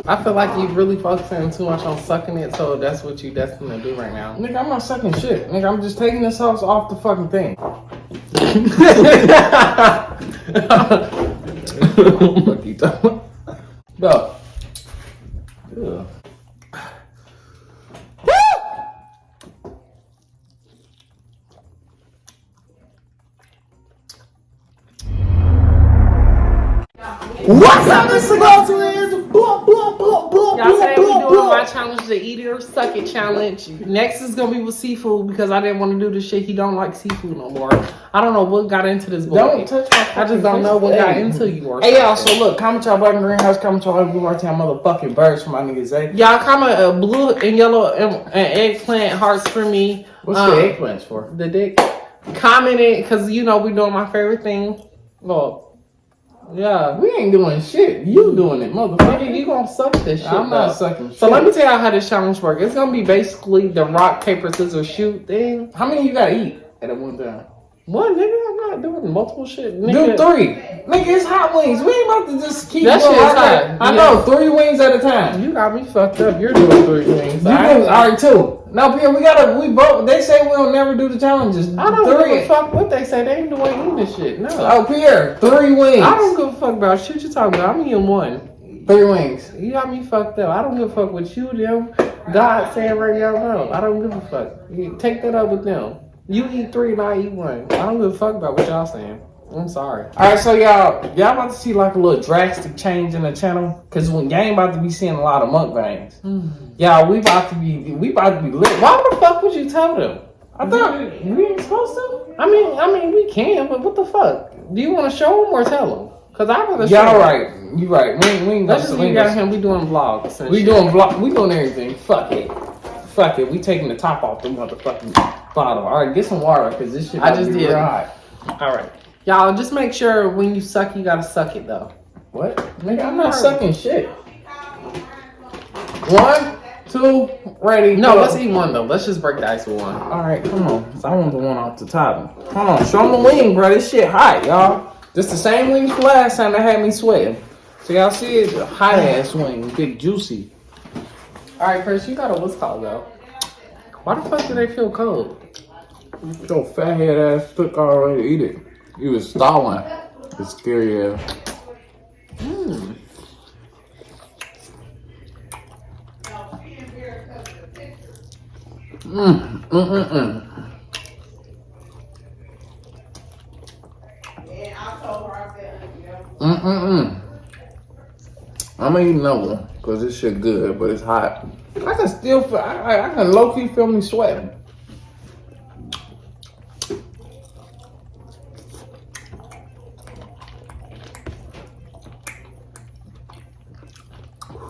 I feel like you really focusing too much on sucking it, so that's what you destined to do right now. Nigga, I'm not sucking shit. Nigga, I'm just taking this sauce off the fucking thing. What you talking about? No. What's up, Mr. Glo.twinz? Y'all today we doing my challenge, the eat it or suck it challenge. Next is gonna be with seafood because I didn't want to do this shit. He don't like seafood no more. I don't know what got into this boy. Don't touch my I just don't know what got into you or Hey y'all, so look, comment y'all black and greenhouse, comment y'all blue right here, motherfucking birds for my niggas, eh? Y'all comment blue and yellow and eggplant hearts for me. What's the eggplants for? The dick. Comment it because you know we doing my favorite thing. Look. Yeah. We ain't doing shit. You doing it, motherfucker. You gonna suck this shit. I'm not sucking shit. So let me tell y'all how this challenge works. It's gonna be basically the rock, paper, scissors, shoot thing. How many you gotta eat at one time? One, nigga, I'm not doing multiple shit. Nigga. Do 3. Nigga, it's hot wings. We ain't about to just keep that going. Shit is hot. I know, 3 wings at a time. You got me fucked up. You're doing 3 wings. You doing alright 2. Now, Pierre, we both. They say we'll never do the challenges. I don't give a fuck what they say. They ain't doing eating this shit. No. Oh, Pierre, 3 wings. I don't give a fuck about shit you talking about. I'm eating 1. 3 wings. You got me fucked up. I don't give a fuck what you them. God saying right now, no. I don't give a fuck. You take that up with them. You eat 3 and I eat 1. I don't give a fuck about what y'all saying. I'm sorry. Alright, so y'all about to see like a little drastic change in the channel. Cause when y'all ain't about to be seeing a lot of mukbangs. Y'all, we about to be lit. Why the fuck would you tell them? I thought we ain't supposed to. I mean, we can, but what the fuck? Do you want to show them or tell them? Cause I rather show y'all them. right. You right. We ain't Let's just got him. We doing vlogs. We doing vlog. We doing everything. Fuck it. We taking the top off the motherfucking bottle. All right, get some water because this shit. I just did. Hot. All right, y'all. Just make sure when you suck, you gotta suck it though. What? Nigga, I'm not sucking shit. 1, 2, ready. No, go. let's eat 1 though. Let's just break the ice with 1. All right, come on. I want the one off the top. Hold on, show them the wing, bro. This shit hot, y'all. This the same wings from last time that had me sweating. So y'all see it's a hot ass wing, big juicy. All right, Chris, you got a what's called though. Why the fuck do they feel cold? Your fat head ass took already to eat it. You was stalling. It's scary ass. I'm gonna eat another one because this shit good, but it's hot. I can still feel, I can low key feel me sweating.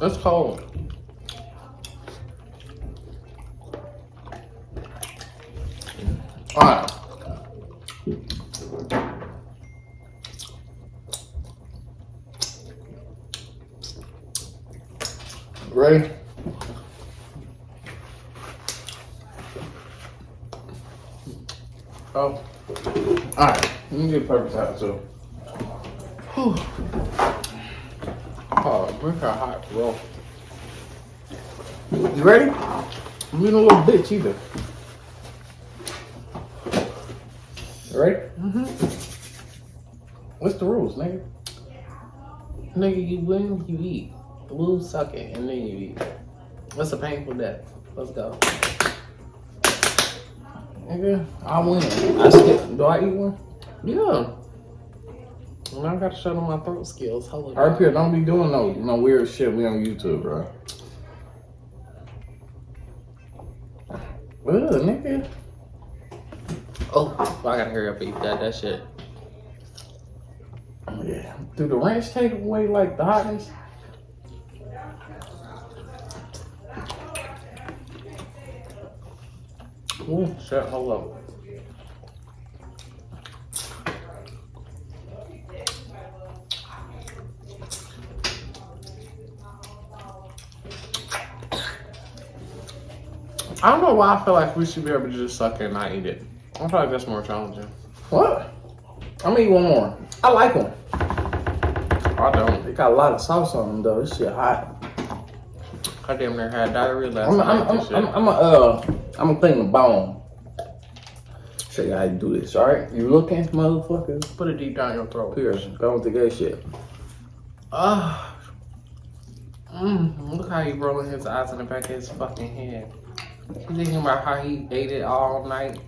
It's cold. All right. Ready? Oh. Alright. Let me get a purpose out too. Whew. Oh, look how hot, bro. You ready? I'm being a little bitch either. You ready? What's the rules, nigga? Nigga, you win, you eat. Blue, suck it, and then you eat. What's a painful death? Let's go. Nigga, I win. I skip. Do I eat one? Yeah. And I gotta show them my throat skills. Hold Alright, Pierre, don't be doing no weird shit. We on YouTube, bro. Ugh, nigga. Oh, I gotta hurry up and eat that shit. Yeah. Do the ranch take away like the hotness? Ooh, shit, hold up. I don't know why I feel like we should be able to just suck it and not eat it. I feel like that's more challenging. What? I'm gonna eat one more. I like them. I don't. They got a lot of sauce on them though. This shit hot. I damn near had diarrhea last night. I'm gonna clean the bone. Show you how you do this, alright? You looking, motherfucker? Put it deep down your throat. Pierce, go with the gay shit. Look how he rolling his eyes in the back of his fucking head. He's thinking about how he ate it all night.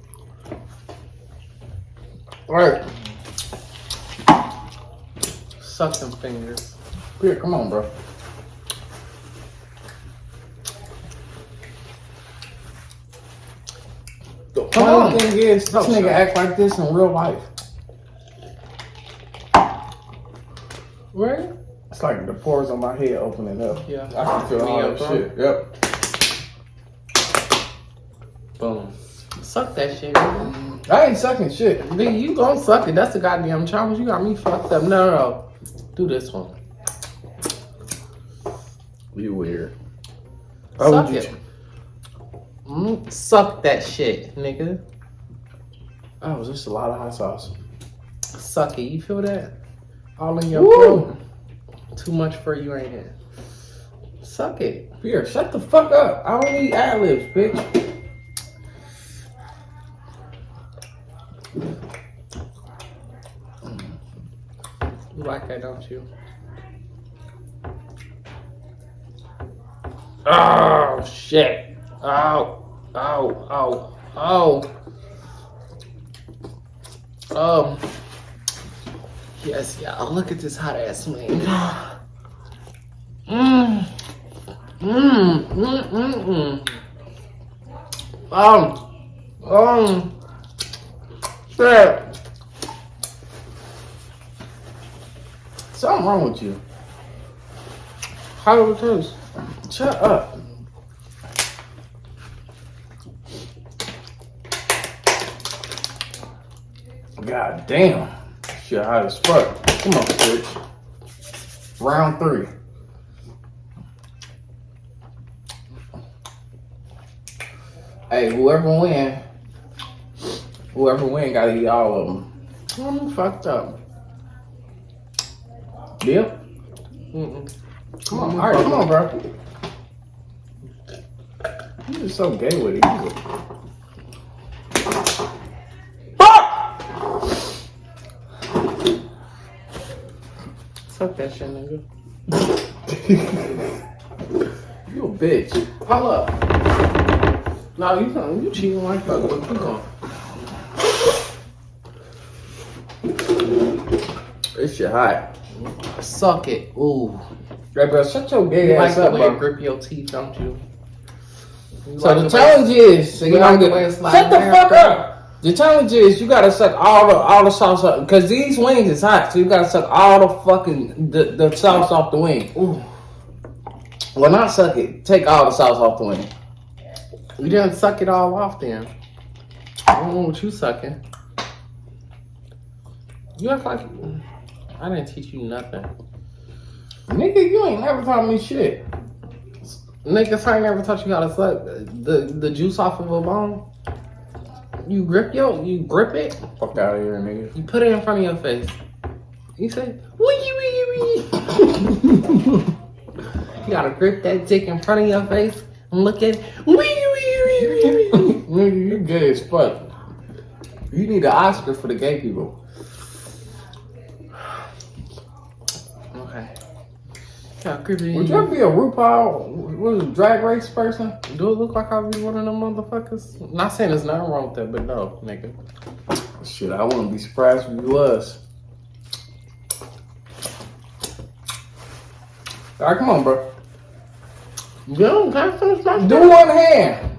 Alright. Suck them fingers. Here, come on, bro. The funny thing is, this nigga act like this in real life. Right? It's like the pores on my head opening up. Yeah. I can feel all that shit. Yep. Boom. Suck that shit, nigga. I ain't sucking shit. Nigga, you gon' suck it. That's the goddamn challenge. You got me fucked up. No. Do this one. You weird. Suck it. Suck that shit, nigga. Oh, was just a lot of hot sauce. Suck it. You feel that? All in your Woo. throat. Too much for you, ain't it? Suck it. Here, shut the fuck up. I don't need ad-libs, bitch. You like that, don't you? Oh, shit. Oh. Yes, yeah. Look at this hot ass swing. Shit. Something wrong with you. How do it taste? Shut up. God damn. Shit hot as fuck. Come on, bitch. Round 3. Hey, whoever win gotta eat all of them. I'm fucked up. Deal? Come on, alright, come on, bro. You just so gay with it. Suck that shit, nigga. You a bitch. Pull up. No, you cheating like fuck. But keep going. This shit hot. Suck it. Ooh. Hey, bro, shut your gay You like ass the up, way bro. it grip your teeth, don't you? So the challenge is, you like the way it's shut the fuck up. The challenge is you gotta suck all the sauce up because these wings is hot, so you gotta suck all the fucking the sauce off the wing. Ooh. Well, not suck it. Take all the sauce off the wing. You didn't suck it all off then. I don't know what you sucking. You act like I didn't teach you nothing. Nigga, you ain't never taught me shit. Niggas, I ain't never taught you how to suck the juice off of a bone. You grip it. Fuck out of here, nigga. You put it in front of your face. You say, wee wee wee. You gotta grip that dick in front of your face and look at wee wee wee wee. Nigga, you gay as fuck. You need an Oscar for the gay people. Okay. Yeah, grip it. Would you ever be a RuPaul, what is it, drag race person? Do it look like I be one of them motherfuckers? Not saying there's nothing wrong with that, but no, nigga. Shit, I wouldn't be surprised if you was. Alright, come on, bro. Yo, can I finish my Do one hand.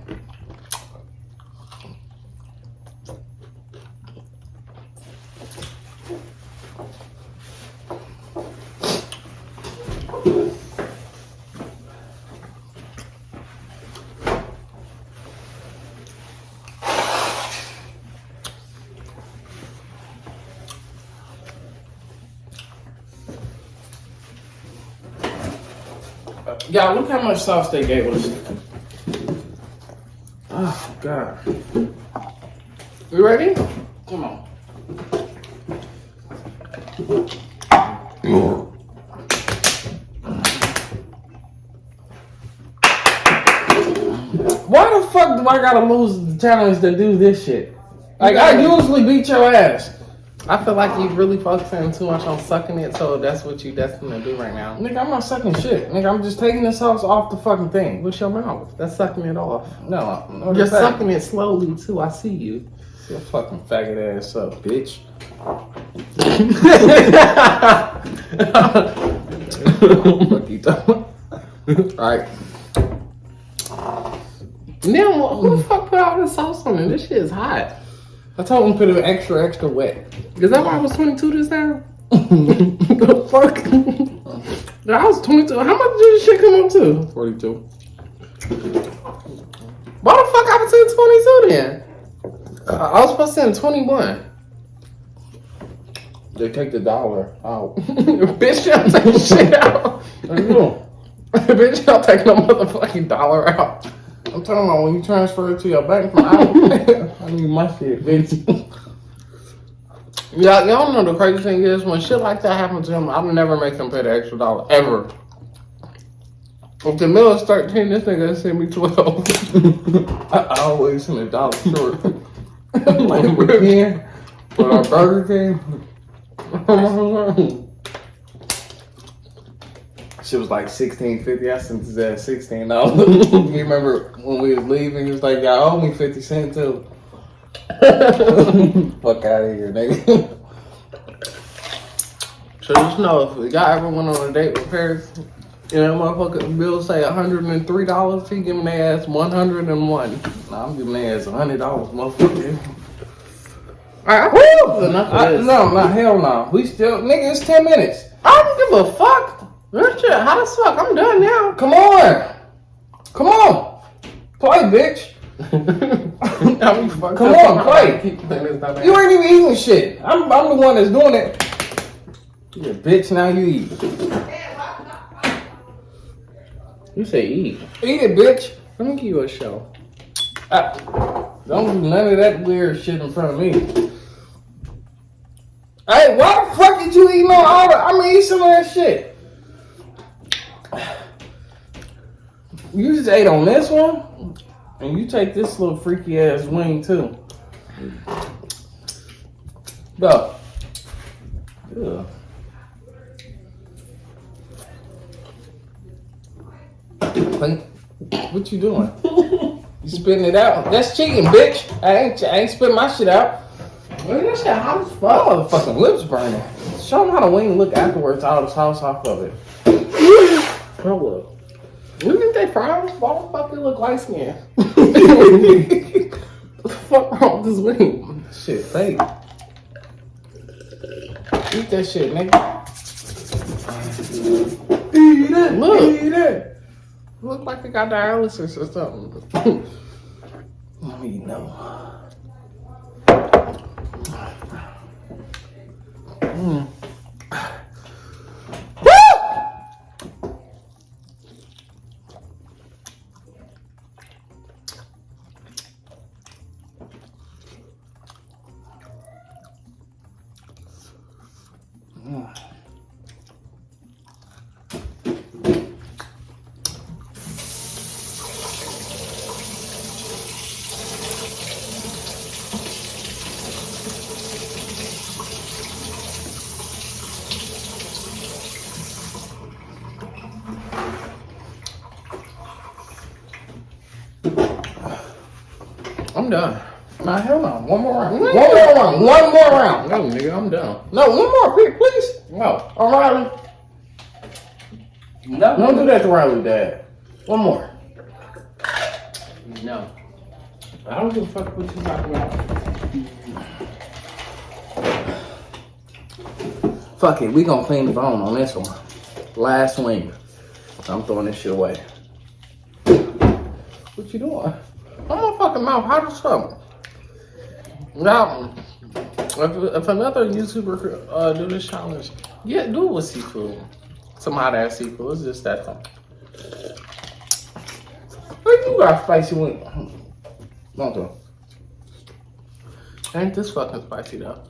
Y'all, look how much sauce they gave us. Oh, God. You ready? Come on. I gotta lose the challenge to do this shit? Like, I usually beat your ass. I feel like you really focusing too much on sucking it, so that's what you destined to do right now. Nigga, I'm not sucking shit. Nigga, I'm just taking the sauce off the fucking thing. With your mouth. That's sucking it off. No, You're sucking it slowly too. I see you. Your fucking faggot ass up, bitch. Fuck you talking. Alright. Now, who the fuck put all this sauce on it? This shit is hot. I told him to put it extra wet. Is that why I was 22 this time? The fuck? I was 22. How much did this shit come up to? 42. Why the fuck I was saying 22 then? I was supposed to send 21. They take the dollar out. Bitch, y'all take shit out. Bitch, y'all take no motherfucking dollar out. I'm talking about when you transfer it to your bank from out. I need my shit, bitch. Y'all know the crazy thing is when shit like that happens to him, I'll never make him pay the extra $1 ever. If the meal is 13, this nigga send me 12. I always send $1 short. Like weekend for our Burger King. Shit was like $16.50. I sent his ass $16. You remember when we was leaving? He was like, "Y'all owe me 50 cents too." Fuck out of here, nigga. So just know if a guy ever went on a date with Paris, and that motherfucker bill say $103, he giving their ass 101. Nah, I'm giving their ass $100, motherfucker. Alright, enough of this. No, hell no. We still, nigga, it's 10 minutes. I don't give a fuck. This shit hot as fuck. I'm done now. Come on. Play, bitch. Come on, play. You ain't even eating shit. I'm the one that's doing it. You a bitch, now you eat. You say eat. Eat it, bitch. Let me give you a show. Don't do none of that weird shit in front of me. Hey, why the fuck did you eat on all the... I'm gonna eat some of that shit. You just ate on this one, and you take this little freaky ass wing too. Go. Yeah. What you doing? You spitting it out? That's cheating, bitch. I ain't spitting my shit out. Look at this shit hot as My fuck. motherfucking lips burning. Show them how the wing look afterwards. All the sauce off of it. Hold up. You think they fries? Why the fuck they look light skin? What the fuck wrong with this wing? Shit fake. Eat that shit, nigga. Eat it. Look. Eat it. Look like they got dialysis or something. Let me know. I'm done. Nah, hell no. One more round. No. One more round. No, nigga, I'm done. No, one more, please. No. O'Reilly. No. Don't do that to Riley, Dad. One more. No. I don't give a fuck what you talking about. Fuck it, we gonna clean the bone on this one. Last wing. I'm throwing this shit away. What you doing? I'm my fucking mouth hot as fuck. Now, if another YouTuber do this challenge, yeah, do it with seafood. Some hot ass seafood. It's just that time. Where you got spicy wing? Don't do. Ain't this fucking spicy though?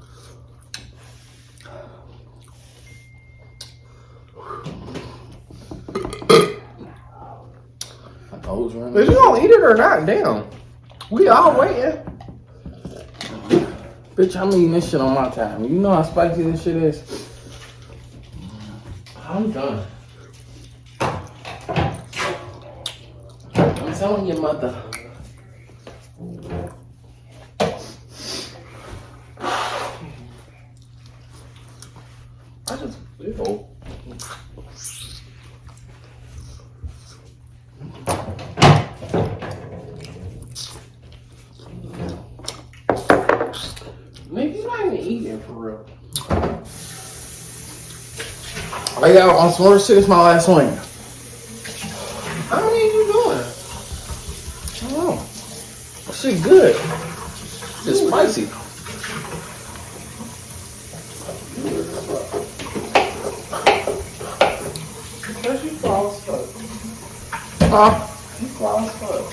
My nose running. Is you gonna eat it or not? Damn. We all waiting. Bitch, I'm eating this shit on my time. You know how spicy this shit is? I'm done. I'm telling your mother. I just feel. Nigga, you not even eating for real. Hey, y'all, on some more shit, it's my last swing. How many are you doing? I don't know. Shit good. It's spicy. Because you fall as fuck. Huh? You fall as fuck.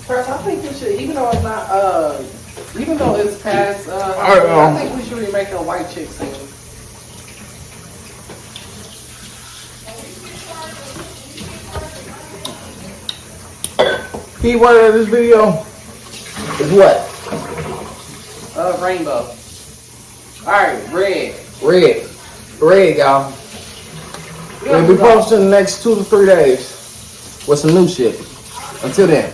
First, I think we should, even though it's not, even though it's past, I think we should remake a white chick scene. Keyword of this video is what? Rainbow. Alright, red. Red. Red, y'all. We'll be posting the next 2 to 3 days with some new shit. Until then.